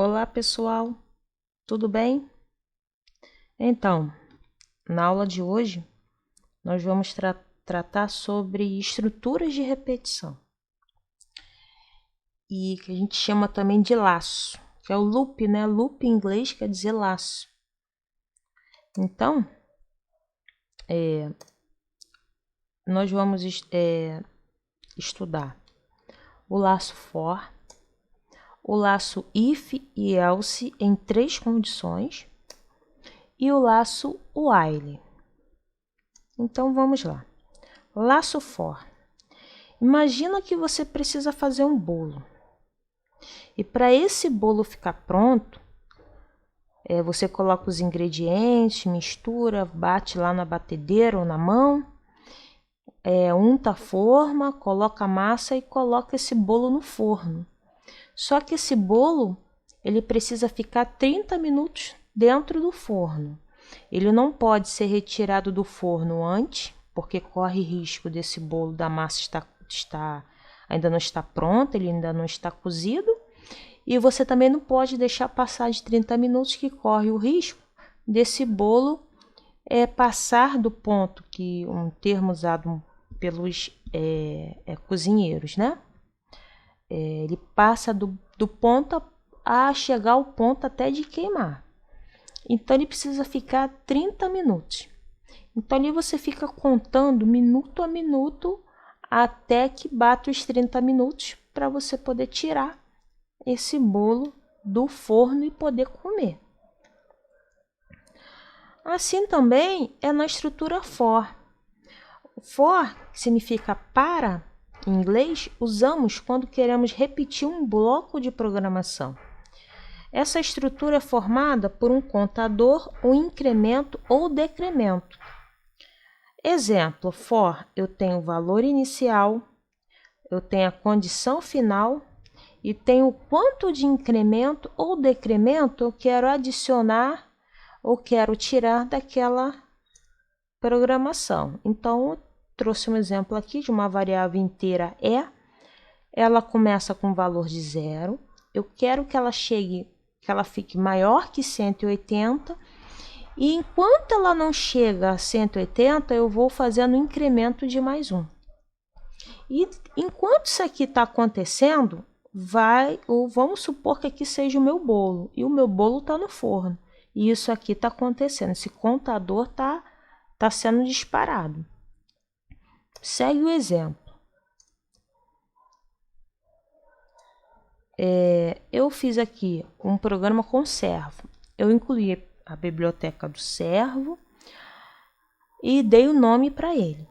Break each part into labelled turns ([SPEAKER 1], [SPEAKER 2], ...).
[SPEAKER 1] Olá, pessoal, tudo bem? Então, na aula de hoje, nós vamos tratar sobre estruturas de repetição e que a gente chama também de laço, que é o loop, né? Loop em inglês quer dizer laço. Então, nós vamos estudar o laço for, o laço if e else em 3 condições e o laço while. Então, vamos lá. Laço for. Imagina que você precisa fazer um bolo. E para esse bolo ficar pronto, você coloca os ingredientes, mistura, bate lá na batedeira ou na mão, unta a forma, coloca a massa e coloca esse bolo no forno. Só que esse bolo, ele precisa ficar 30 minutos dentro do forno. Ele não pode ser retirado do forno antes, porque corre risco desse bolo da massa ainda não estar pronto, ele ainda não está cozido. E você também não pode deixar passar de 30 minutos, que corre o risco desse bolo passar do ponto, que um termo usado pelos cozinheiros, né? Ele passa do ponto a chegar ao ponto até de queimar. Então, ele precisa ficar 30 minutos. Então, ali você fica contando minuto a minuto até que bata os 30 minutos para você poder tirar esse bolo do forno e poder comer. Assim também é na estrutura for. For significa para, em inglês, usamos quando queremos repetir um bloco de programação. Essa estrutura é formada por um contador, um incremento ou decremento. Exemplo, for, eu tenho o valor inicial, eu tenho a condição final e tenho o quanto de incremento ou decremento eu quero adicionar ou quero tirar daquela programação. Então, eu trouxe um exemplo aqui de uma variável inteira E. Ela começa com valor de 0. Eu quero que ela fique maior que 180. E enquanto ela não chega a 180, eu vou fazendo um incremento de mais 1. E enquanto isso aqui está acontecendo, vamos supor que aqui seja o meu bolo, e o meu bolo está no forno, e isso aqui está acontecendo, esse contador está sendo disparado. Segue o exemplo. Eu fiz aqui um programa com servo, eu incluí a biblioteca do servo e dei o nome para ele.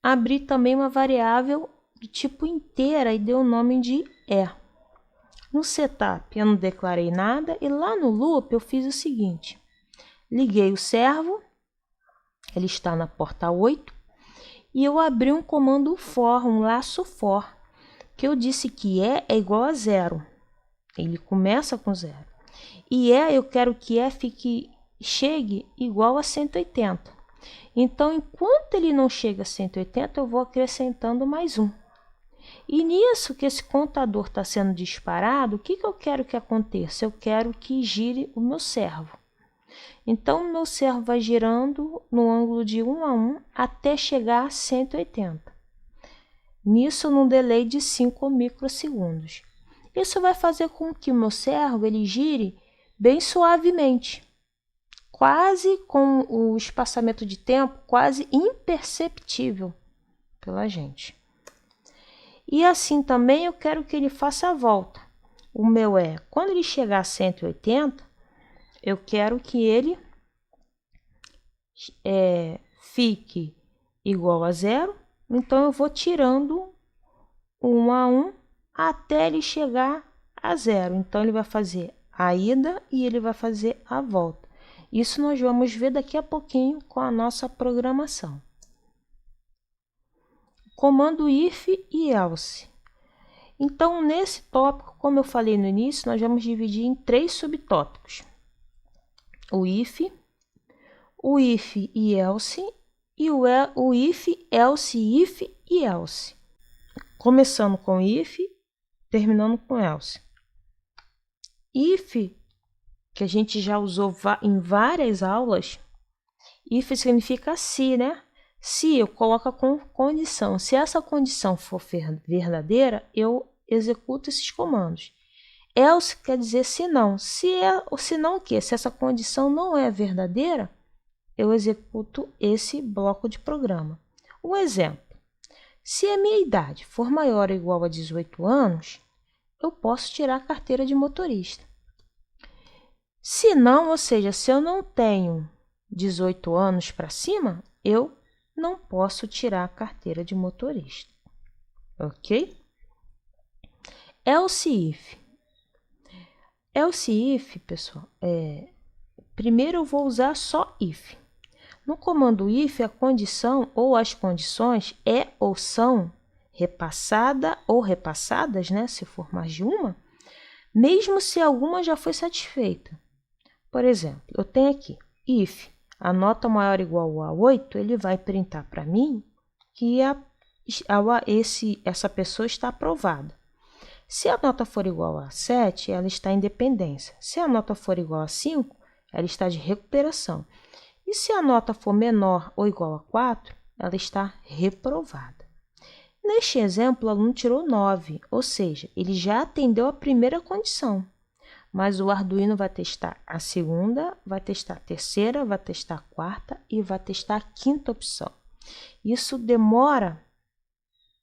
[SPEAKER 1] Abri também uma variável do tipo inteira e dei o nome de E. No setup eu não declarei nada e lá no loop eu fiz o seguinte. Liguei o servo, ele está na porta 8, e eu abri um comando for, um laço for, que eu disse que é igual a 0. Ele começa com 0. E eu quero que chegue igual a 180. Então, enquanto ele não chega a 180, eu vou acrescentando mais 1. E nisso que esse contador está sendo disparado, o que eu quero que aconteça? Eu quero que gire o meu servo. Então, o meu servo vai girando no ângulo de 1 a 1 até chegar a 180. Nisso, num delay de 5 microsegundos. Isso vai fazer com que o meu servo ele gire bem suavemente, quase com o espaçamento de tempo quase imperceptível pela gente. E assim também eu quero que ele faça a volta. O meu quando ele chegar a 180, eu quero que ele fique igual a 0. Então, eu vou tirando 1 a 1 até ele chegar a 0. Então, ele vai fazer a ida e ele vai fazer a volta. Isso nós vamos ver daqui a pouquinho com a nossa programação. Comando if e else. Então, nesse tópico, como eu falei no início, nós vamos dividir em 3 subtópicos. O if e else e o if, else, if e else. Começando com if, terminando com else. if, que a gente já usou em várias aulas, if significa se, né? Se eu coloco a condição, se essa condição for verdadeira, eu executo esses comandos. Else quer dizer se não. Se não o quê? Se essa condição não é verdadeira, eu executo esse bloco de programa. Um exemplo. Se a minha idade for maior ou igual a 18 anos, eu posso tirar a carteira de motorista. Se não, ou seja, se eu não tenho 18 anos para cima, eu não posso tirar a carteira de motorista. Ok? Else if. Else if, pessoal, primeiro eu vou usar só if. No comando if, a condição ou as condições é ou são repassada ou repassadas, né, se for mais de uma, mesmo se alguma já foi satisfeita. Por exemplo, eu tenho aqui, if a nota maior ou igual a 8, ele vai printar para mim que essa pessoa está aprovada. Se a nota for igual a 7, ela está em dependência. Se a nota for igual a 5, ela está de recuperação. E se a nota for menor ou igual a 4, ela está reprovada. Neste exemplo, o aluno tirou 9, ou seja, ele já atendeu a primeira condição. Mas o Arduino vai testar a segunda, vai testar a terceira, vai testar a quarta e vai testar a quinta opção. Isso demora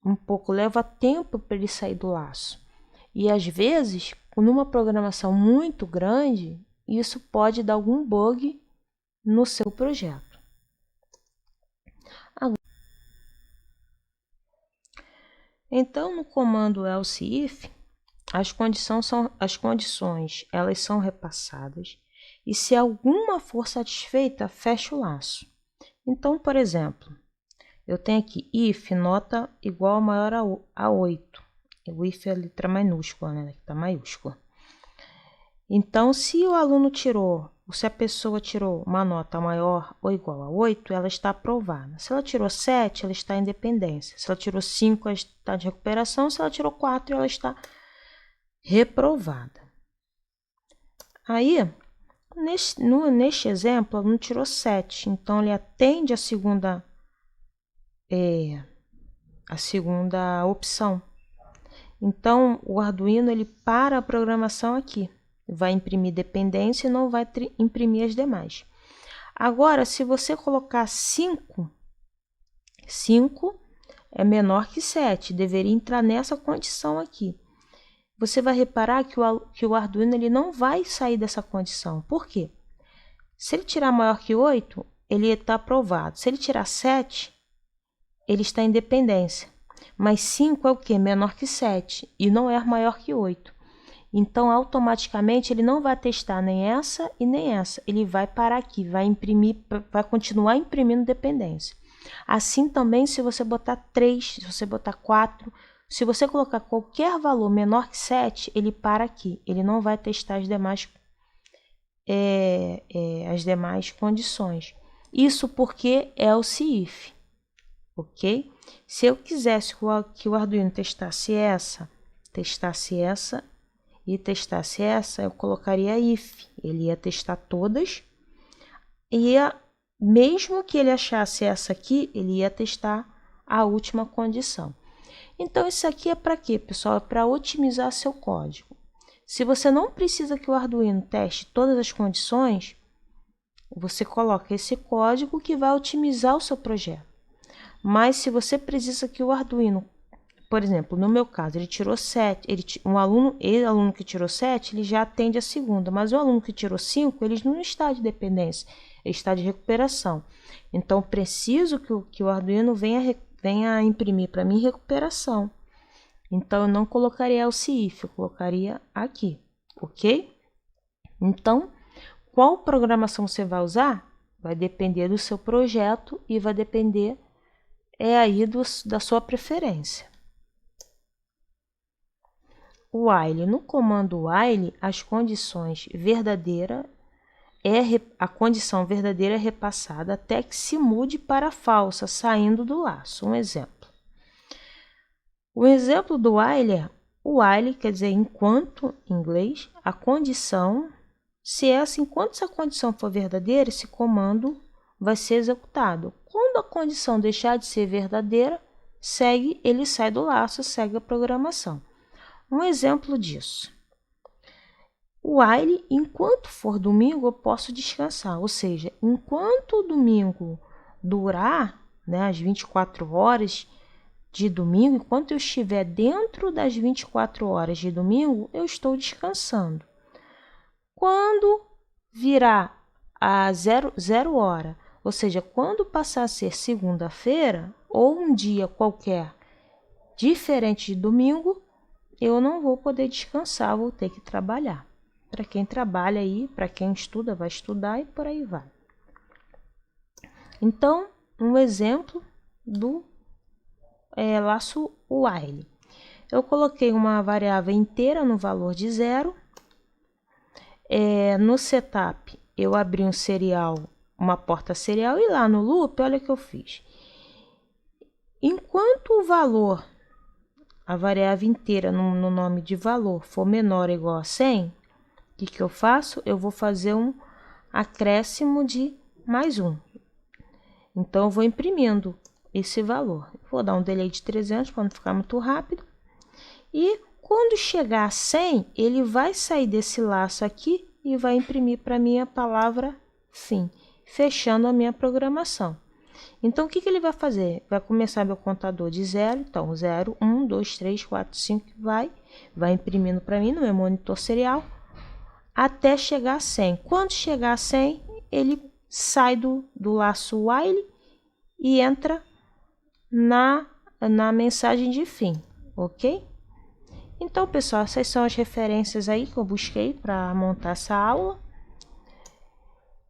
[SPEAKER 1] um pouco, leva tempo para ele sair do laço. E às vezes, numa programação muito grande, isso pode dar algum bug no seu projeto. Então, no comando else if, as condições elas são repassadas e se alguma for satisfeita, fecha o laço. Então, por exemplo, eu tenho aqui if nota igual ou maior a 8. O if é a letra minúscula, né? Está maiúscula. Então, se o aluno tirou, ou se a pessoa tirou uma nota maior ou igual a 8, ela está aprovada. Se ela tirou 7, ela está em dependência. Se ela tirou 5, ela está de recuperação. Se ela tirou 4, ela está reprovada. Aí, neste exemplo, o aluno tirou 7, então ele atende a segunda opção. Então, o Arduino ele para a programação aqui. Vai imprimir dependência e não vai imprimir as demais. Agora, se você colocar 5 é menor que 7, deveria entrar nessa condição aqui. Você vai reparar que o Arduino ele não vai sair dessa condição. Por quê? Se ele tirar maior que 8, ele está aprovado. Se ele tirar 7, ele está em dependência. Mas 5 é o quê? Menor que 7 e não é maior que 8. Então, automaticamente, ele não vai testar nem essa e nem essa. Ele vai parar aqui, vai continuar imprimindo dependência. Assim também, se você botar 3, se você botar 4, se você colocar qualquer valor menor que 7, ele para aqui. Ele não vai testar as demais condições. Isso porque else if, ok? Se eu quisesse que o Arduino testasse essa e testasse essa, eu colocaria if. Ele ia testar todas e mesmo que ele achasse essa aqui, ele ia testar a última condição. Então, isso aqui é para quê, pessoal? É para otimizar seu código. Se você não precisa que o Arduino teste todas as condições, você coloca esse código que vai otimizar o seu projeto. Mas se você precisa que o Arduino, por exemplo, no meu caso, ele tirou 7, o aluno que tirou 7, ele já atende a segunda, mas o aluno que tirou 5, ele não está de dependência, ele está de recuperação. Então, preciso que o Arduino venha imprimir para mim recuperação. Então, eu não colocaria else if, eu colocaria aqui, ok? Então, qual programação você vai usar? Vai depender do seu projeto e vai depender aí da sua preferência. O while. No comando while, as condições verdadeiras a condição verdadeira é repassada até que se mude para falsa, saindo do laço. Um exemplo. O exemplo do while é O while quer dizer enquanto, em inglês, a condição, enquanto essa condição for verdadeira, esse comando vai ser executado. Quando a condição deixar de ser verdadeira, ele sai do laço, segue a programação. Um exemplo disso. O while, enquanto for domingo, eu posso descansar. Ou seja, enquanto o domingo durar, né, as 24 horas de domingo, enquanto eu estiver dentro das 24 horas de domingo, eu estou descansando. Quando virar a zero hora, ou seja, quando passar a ser segunda-feira ou um dia qualquer diferente de domingo, eu não vou poder descansar, vou ter que trabalhar. Para quem trabalha aí, para quem estuda, vai estudar e por aí vai. Então, um exemplo do laço while. Eu coloquei uma variável inteira no valor de 0. No setup, eu abri um serial, uma porta serial, e lá no loop, olha o que eu fiz. Enquanto o valor, a variável inteira no nome de valor, for menor ou igual a 100, o que eu faço? Eu vou fazer um acréscimo de mais 1. Então, eu vou imprimindo esse valor. Vou dar um delay de 300 para não ficar muito rápido. E quando chegar a 100, ele vai sair desse laço aqui e vai imprimir para mim a palavra fim, fechando a minha programação. Então, o que ele vai fazer? Vai começar meu contador de 0. Então, 0, 1, 2, 3, 4, 5, vai imprimindo para mim no meu monitor serial até chegar a 100. Quando chegar a 100, ele sai do laço while e entra na mensagem de fim, ok? Então, pessoal, essas são as referências aí que eu busquei para montar essa aula.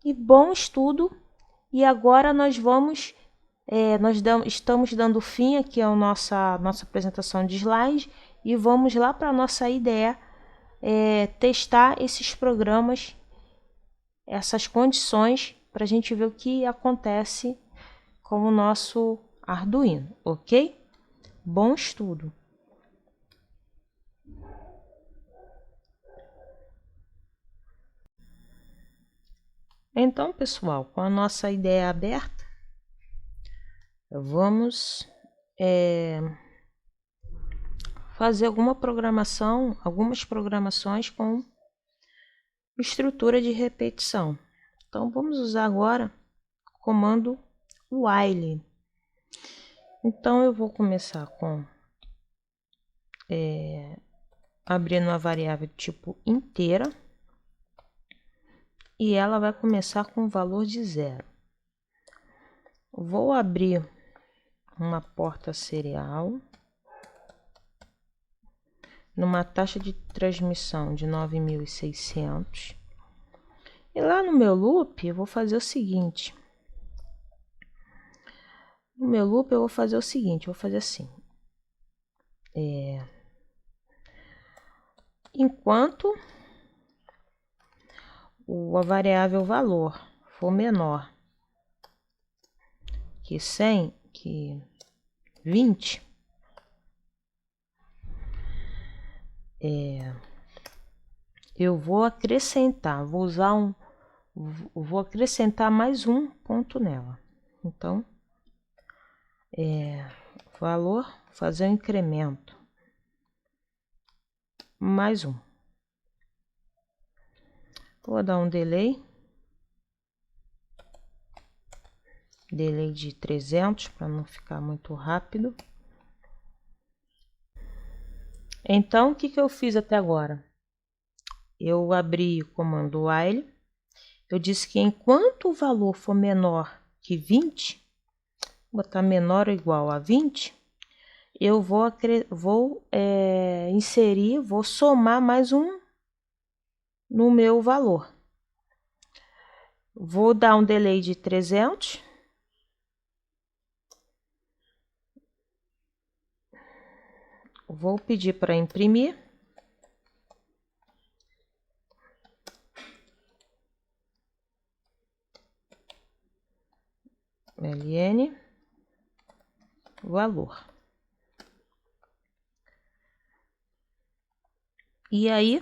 [SPEAKER 1] E bom estudo! E agora nós vamos, estamos dando fim aqui à nossa apresentação de slide e vamos lá para a nossa ideia, testar esses programas, essas condições, para a gente ver o que acontece com o nosso Arduino, ok? Bom estudo! Então, pessoal, com a nossa ideia aberta, vamos fazer algumas programações com estrutura de repetição. Então, vamos usar agora o comando while. Então, eu vou começar com abrindo uma variável tipo inteira e ela vai começar com o valor de 0. Vou abrir uma porta serial numa taxa de transmissão de 9.600. E lá no meu loop eu vou fazer o seguinte. No meu loop eu vou fazer o seguinte, vou fazer assim. Enquanto a variável valor for menor que 100, que 20, eu vou acrescentar, vou acrescentar mais um ponto nela. Então, valor, fazer um incremento, mais um. Vou dar um delay de 300 para não ficar muito rápido. Então, o que eu fiz até agora? Eu abri o comando while. Eu disse que enquanto o valor for menor que 20, vou botar menor ou igual a 20, eu vou inserir, vou somar mais um no meu valor. Vou dar um delay de 300. Vou pedir para imprimir. LN valor. E aí,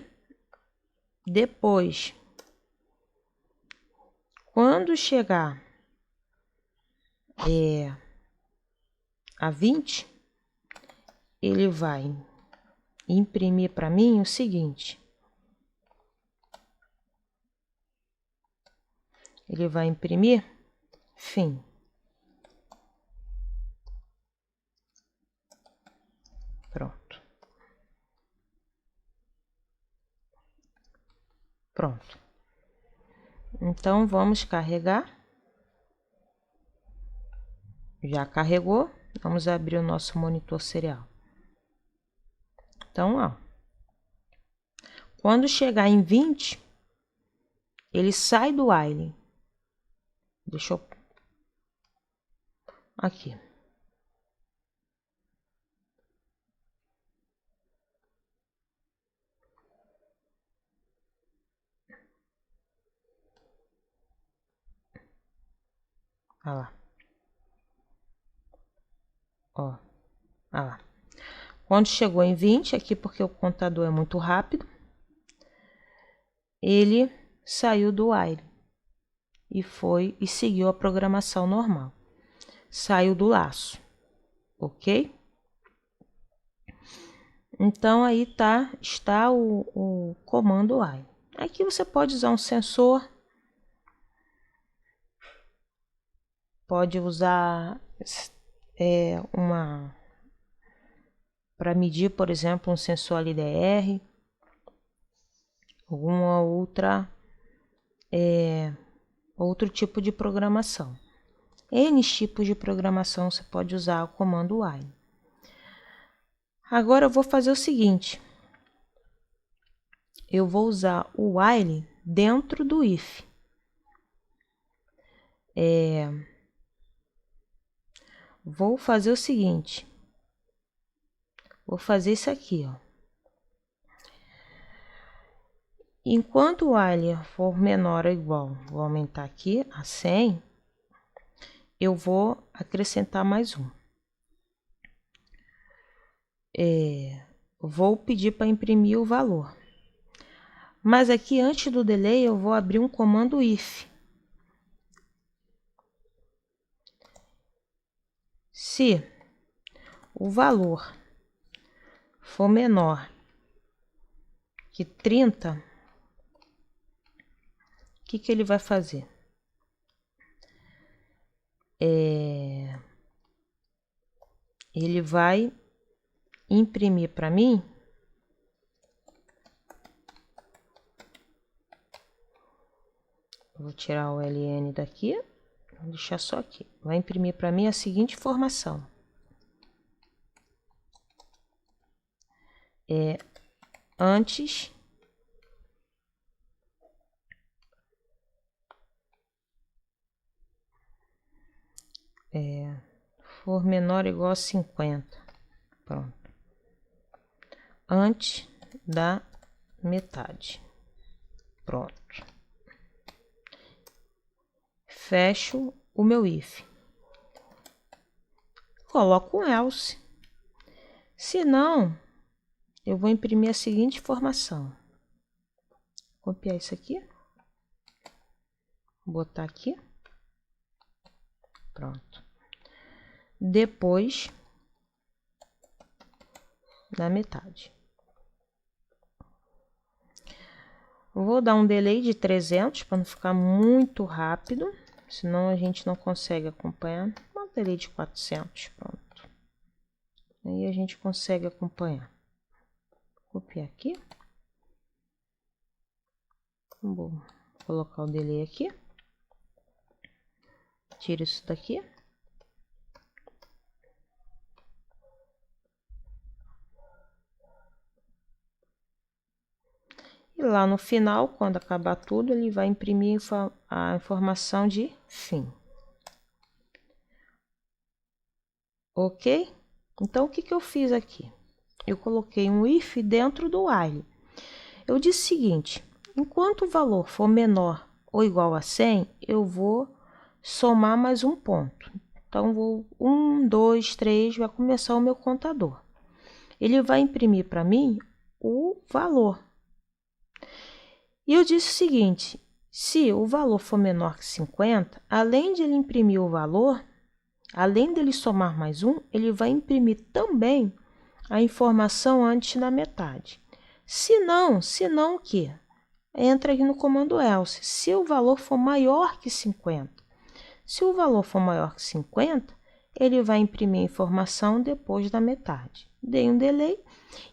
[SPEAKER 1] depois, quando chegar a 20, ele vai imprimir para mim o seguinte. Ele vai imprimir fim. Pronto. Pronto. Então, vamos carregar. Já carregou. Vamos abrir o nosso monitor serial. Então, ó. Quando chegar em 20, ele sai do while. Deixa eu... Aqui. Olha lá. Ó. Olha lá. Quando chegou em 20, aqui porque o contador é muito rápido, ele saiu do while e foi e seguiu a programação normal. Saiu do laço, ok? Então, aí está o comando while. Aqui você pode usar um sensor, pode usar para medir, por exemplo, um sensor LDR, alguma outro tipo de programação. N tipos de programação você pode usar o comando while. Agora eu vou fazer o seguinte. Eu vou usar o while dentro do if. Vou fazer o seguinte. Vou fazer isso aqui, ó. Enquanto o while for menor ou igual, vou aumentar aqui a 100, eu vou acrescentar mais um. Vou pedir para imprimir o valor. Mas aqui, antes do delay, eu vou abrir um comando if. Se o valor for menor que 30, o que ele vai fazer? Ele vai imprimir para mim vou tirar o LN daqui, vou deixar só aqui. Vai imprimir para mim a seguinte informação. Antes for menor ou igual a 50. Pronto. Antes da metade. Pronto. Fecho o meu if. Coloco um else. Se não, eu vou imprimir a seguinte informação. Copiar isso aqui. Botar aqui. Pronto. Depois da metade. Vou dar um delay de 300 para não ficar muito rápido, senão a gente não consegue acompanhar. Um delay de 400, pronto. Aí a gente consegue acompanhar. Copiar aqui. Vou colocar o delay aqui. Tira isso daqui. E lá no final, quando acabar tudo, ele vai imprimir a informação de fim. Ok? Então, o que eu fiz aqui? Eu coloquei um if dentro do while. Eu disse o seguinte, enquanto o valor for menor ou igual a 100, eu vou somar mais um ponto. Então, vou 1, 2, 3, vai começar o meu contador. Ele vai imprimir para mim o valor. E eu disse o seguinte, se o valor for menor que 50, além de ele imprimir o valor, além dele somar mais 1, ele vai imprimir também a informação antes da metade. Se não o quê? Entra aqui no comando else. Se o valor for maior que 50. Se o valor for maior que 50, ele vai imprimir a informação depois da metade. Dei um delay.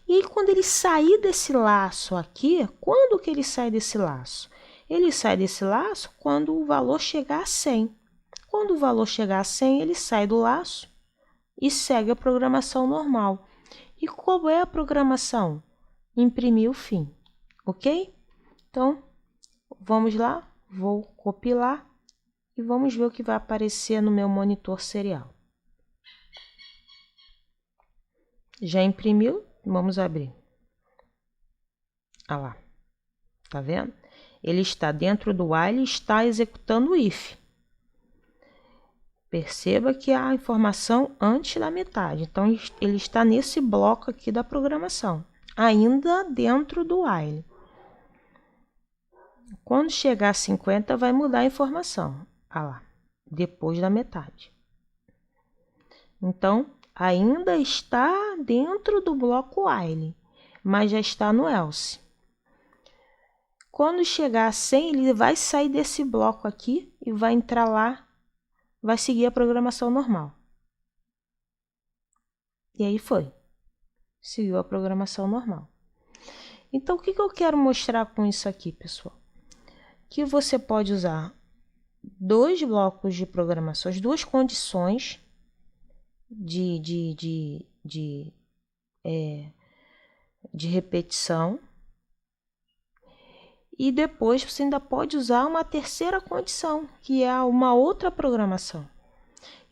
[SPEAKER 1] E aí, quando ele sair desse laço aqui, quando que ele sai desse laço? Ele sai desse laço quando o valor chegar a 100. Quando o valor chegar a 100, ele sai do laço e segue a programação normal. E qual é a programação? Imprimir o fim, ok? Então, vamos lá, vou compilar e vamos ver o que vai aparecer no meu monitor serial. Já imprimiu? Vamos abrir. Ah lá, tá vendo? Ele está dentro do while e está executando o if. Perceba que há a informação antes da metade. Então, ele está nesse bloco aqui da programação, ainda dentro do while. Quando chegar a 50, vai mudar a informação. Ah lá, depois da metade. Então, ainda está dentro do bloco while, mas já está no else. Quando chegar a 100, ele vai sair desse bloco aqui e vai entrar lá, vai seguir a programação normal. E aí foi. Seguiu a programação normal. Então, o que eu quero mostrar com isso aqui, pessoal? Que você pode usar dois blocos de programações, duas condições de repetição. E depois você ainda pode usar uma terceira condição, que é uma outra programação.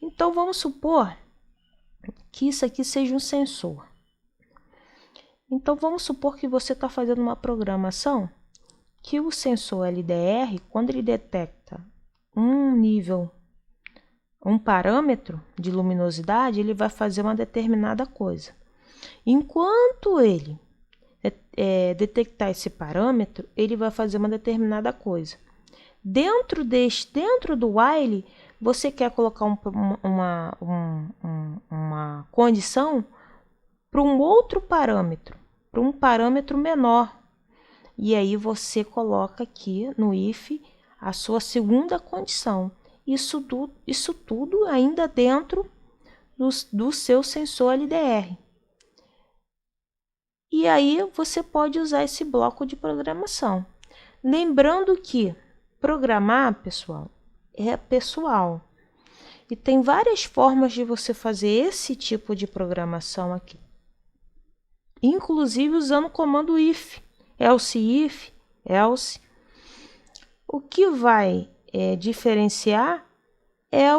[SPEAKER 1] Então, vamos supor que isso aqui seja um sensor. Então, vamos supor que você está fazendo uma programação que o sensor LDR, quando ele detecta um nível, um parâmetro de luminosidade, ele vai fazer uma determinada coisa. Enquanto ele detectar esse parâmetro, ele vai fazer uma determinada coisa. Dentro do while, você quer colocar uma condição para um outro parâmetro, para um parâmetro menor. E aí você coloca aqui no if a sua segunda condição. Isso tudo ainda dentro do seu sensor LDR. E aí você pode usar esse bloco de programação. Lembrando que programar, pessoal, é pessoal. E tem várias formas de você fazer esse tipo de programação aqui. Inclusive usando o comando if, else. O que vai diferenciar é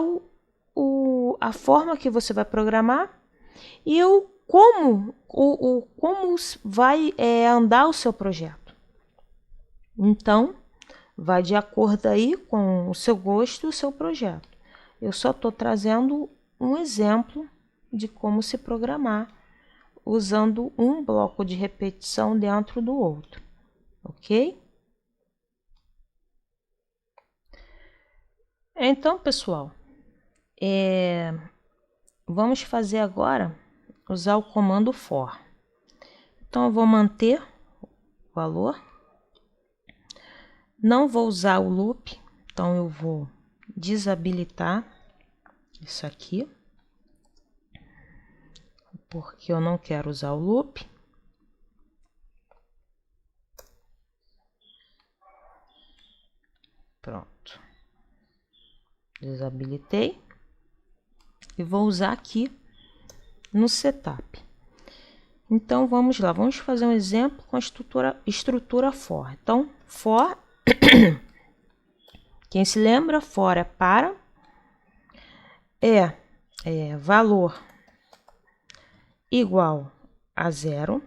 [SPEAKER 1] a forma que você vai programar e como vai andar o seu projeto. Então, vai de acordo aí com o seu gosto e o seu projeto. Eu só estou trazendo um exemplo de como se programar usando um bloco de repetição dentro do outro, ok? Então, pessoal, vamos fazer agora, usar o comando for. Então, eu vou manter o valor. Não vou usar o loop, então eu vou desabilitar isso aqui, porque eu não quero usar o loop. Pronto. Desabilitei. E vou usar aqui no setup. Então, vamos lá. Vamos fazer um exemplo com a estrutura for. Então, for, quem se lembra, for é para, valor igual a 0.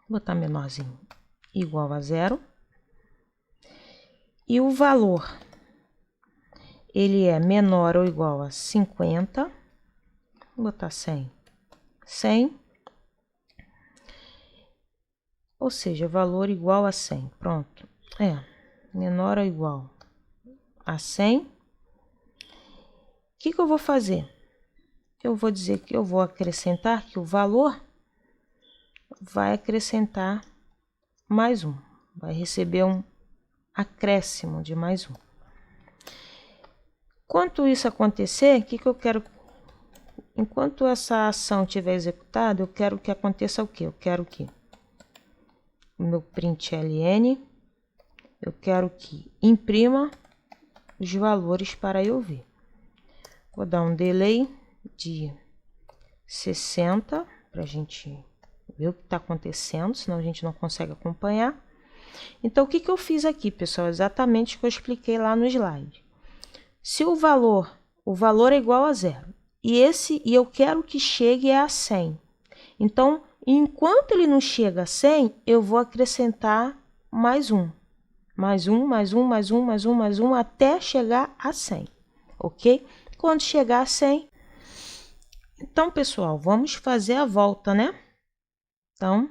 [SPEAKER 1] Vou botar menorzinho. Igual a 0. E o valor, ele é menor ou igual a 50. Vou botar 100. 100. ou seja, valor igual a 100. Pronto. Menor ou igual a 100. O que eu vou fazer? Eu vou dizer que eu vou acrescentar que o valor vai acrescentar mais 1. Vai receber um acréscimo de mais 1. Enquanto isso acontecer, o que eu quero? Enquanto essa ação estiver executada, eu quero que aconteça o quê? Eu quero que o meu println, eu quero que imprima os valores para eu ver. Vou dar um delay de 60 para a gente ver o que está acontecendo, senão a gente não consegue acompanhar. Então, o que eu fiz aqui, pessoal? Exatamente o que eu expliquei lá no slide. Se o valor é igual a 0 e eu quero que chegue a 100. Então, enquanto ele não chega a 100, eu vou acrescentar mais 1. Mais 1, mais 1, mais 1, mais 1, mais 1, até chegar a 100, ok? Quando chegar a 100, então, pessoal, vamos fazer a volta, né? Então,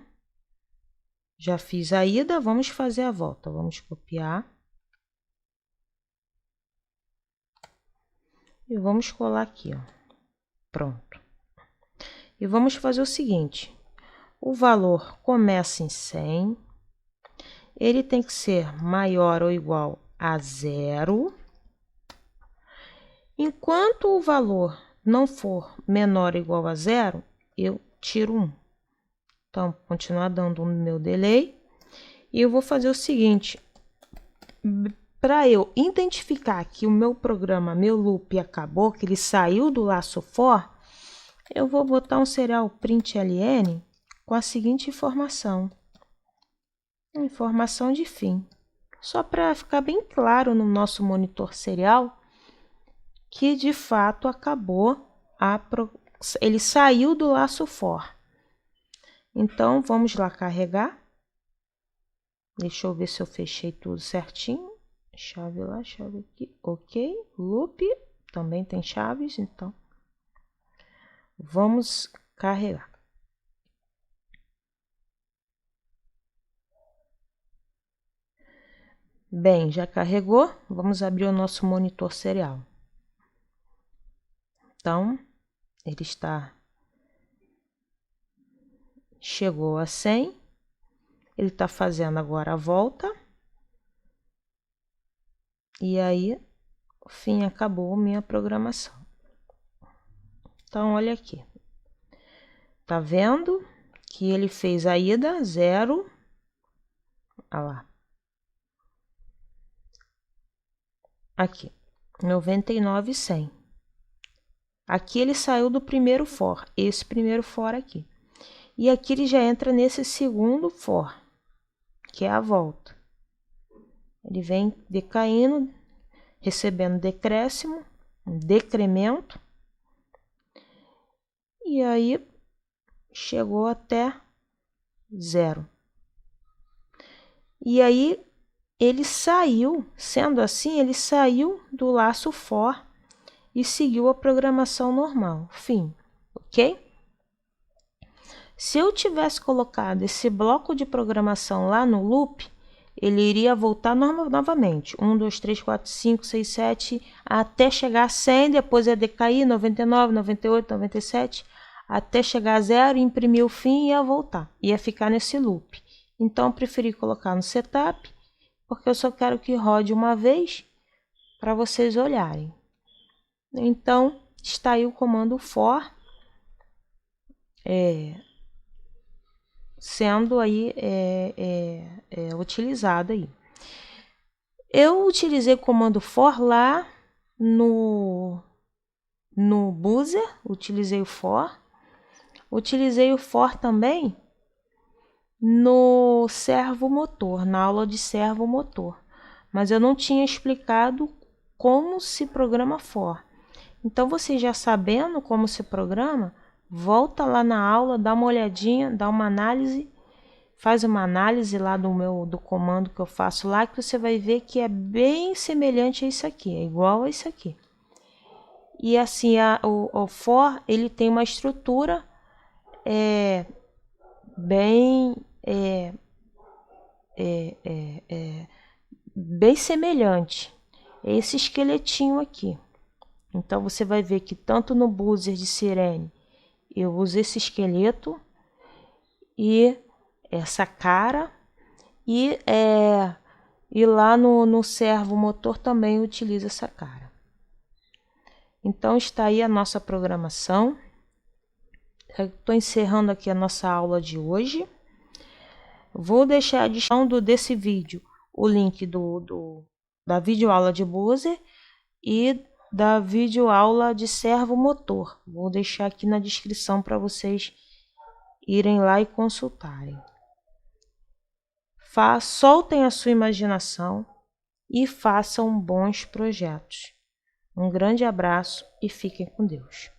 [SPEAKER 1] já fiz a ida, vamos fazer a volta. Vamos copiar. E vamos colar aqui, ó. Pronto. E vamos fazer o seguinte. O valor começa em 100. Ele tem que ser maior ou igual a 0. Enquanto o valor não for menor ou igual a 0, eu tiro 1. Então, continuar dando o meu delay. E eu vou fazer o seguinte. Para eu identificar que o meu programa, meu loop acabou, que ele saiu do laço for, eu vou botar um serial println com a seguinte informação. Informação de fim. Só para ficar bem claro no nosso monitor serial que de fato acabou, ele saiu do laço for. Então, vamos lá carregar. Deixa eu ver se eu fechei tudo certinho. Chave lá, chave aqui. Ok. Loop também tem chaves, então vamos carregar. Bem, já carregou. Vamos abrir o nosso monitor serial. Então, ele chegou a 100. Ele está fazendo agora a volta. E aí, fim, acabou minha programação. Então, olha aqui. Tá vendo que ele fez a ida 0. Olha lá. Aqui, 99 e 100. Aqui ele saiu do primeiro for, esse primeiro for aqui. E aqui ele já entra nesse segundo for, que é a volta. Ele vem decaindo, recebendo decréscimo, um decremento. E aí chegou até 0. E aí ele saiu, sendo assim, ele saiu do laço for e seguiu a programação normal. Fim, ok? Se eu tivesse colocado esse bloco de programação lá no loop, ele iria voltar novamente. 1, 2, 3, 4, 5, 6, 7, até chegar a 100, depois ia decair, 99, 98, 97, até chegar a 0, imprimir o fim e ia voltar. Ia ficar nesse loop. Então, eu preferi colocar no setup, porque eu só quero que rode uma vez para vocês olharem. Então, está aí o comando for, sendo aí utilizado aí. Eu utilizei o comando for lá no Buzzer, utilizei o for também no servomotor, na aula de servomotor, mas eu não tinha explicado como se programa for. Então, você já sabendo como se programa, volta lá na aula, dá uma olhadinha, dá uma análise, faz uma análise lá do comando que eu faço lá, que você vai ver que é bem semelhante a isso aqui, é igual a isso aqui. E assim, o for, ele tem uma estrutura bem bem semelhante. É esse esqueletinho aqui. Então, você vai ver que tanto no buzzer de sirene eu uso esse esqueleto e essa cara, e lá no servo motor também eu utilizo essa cara. Então, está aí a nossa programação. Estou encerrando aqui a nossa aula de hoje. Vou deixar à descrição desse vídeo o link da videoaula de buzzer e da videoaula de servo motor. Vou deixar aqui na descrição para vocês irem lá e consultarem. Soltem a sua imaginação e façam bons projetos. Um grande abraço e fiquem com Deus.